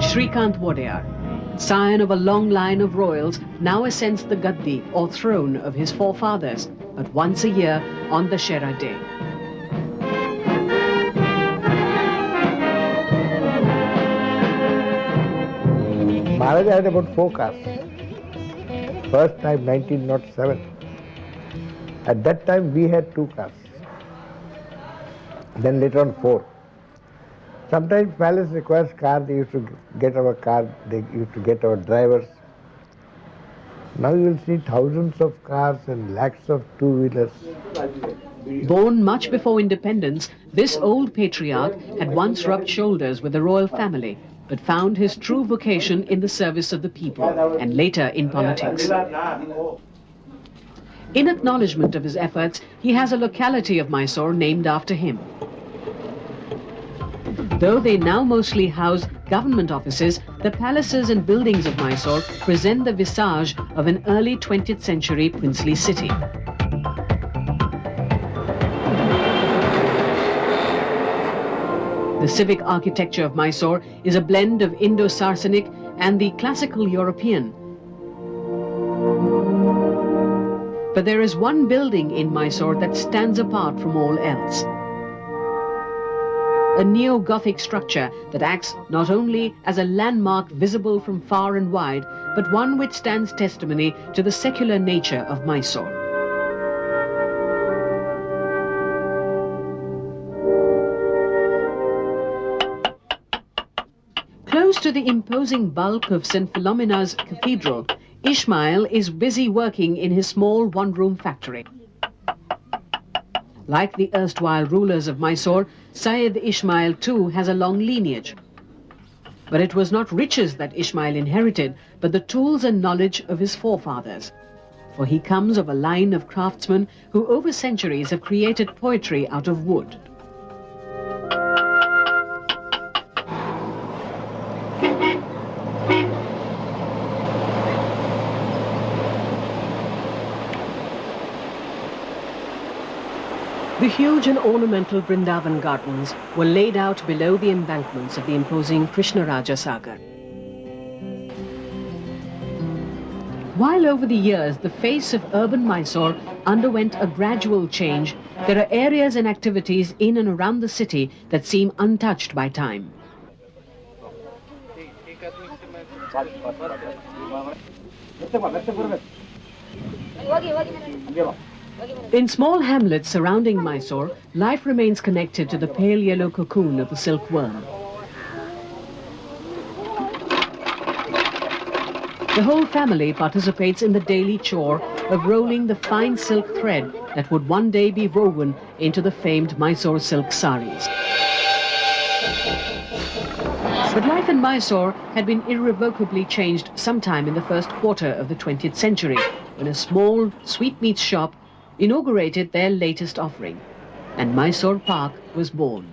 Shrikant Wadeyar, scion of a long line of royals, now ascends the gaddi or throne of his forefathers, but once a year on the Shera Day. Maharaja had about 4 castes. First time 1907. At that time we had 2 castes. Then later on 4. Sometimes palace requires car, they used to get our car, they used to get our drivers. Now you will see thousands of cars and lakhs of two-wheelers. Born much before independence, this old patriarch had once rubbed shoulders with the royal family, but found his true vocation in the service of the people, and later in politics. In acknowledgement of his efforts, he has a locality of Mysore named after him. Though they now mostly house government offices, the palaces and buildings of Mysore present the visage of an early 20th century princely city. The civic architecture of Mysore is a blend of Indo-Saracenic and the classical European. But there is one building in Mysore that stands apart from all else. A neo-Gothic structure that acts not only as a landmark visible from far and wide, but one which stands testimony to the secular nature of Mysore. Close to the imposing bulk of St. Philomena's Cathedral, Ismail is busy working in his small one-room factory. Like the erstwhile rulers of Mysore, Syed Ismail too has a long lineage. But it was not riches that Ismail inherited, but the tools and knowledge of his forefathers. For he comes of a line of craftsmen who over centuries have created poetry out of wood. The huge and ornamental Vrindavan gardens were laid out below the embankments of the imposing Krishnaraja Sagar. While over the years the face of urban Mysore underwent a gradual change, there are areas and activities in and around the city that seem untouched by time. In small hamlets surrounding Mysore, life remains connected to the pale yellow cocoon of the silkworm. The whole family participates in the daily chore of rolling the fine silk thread that would one day be woven into the famed Mysore silk saris. But life in Mysore had been irrevocably changed sometime in the first quarter of the 20th century, when a small sweetmeats shop inaugurated their latest offering, and Mysore Park was born.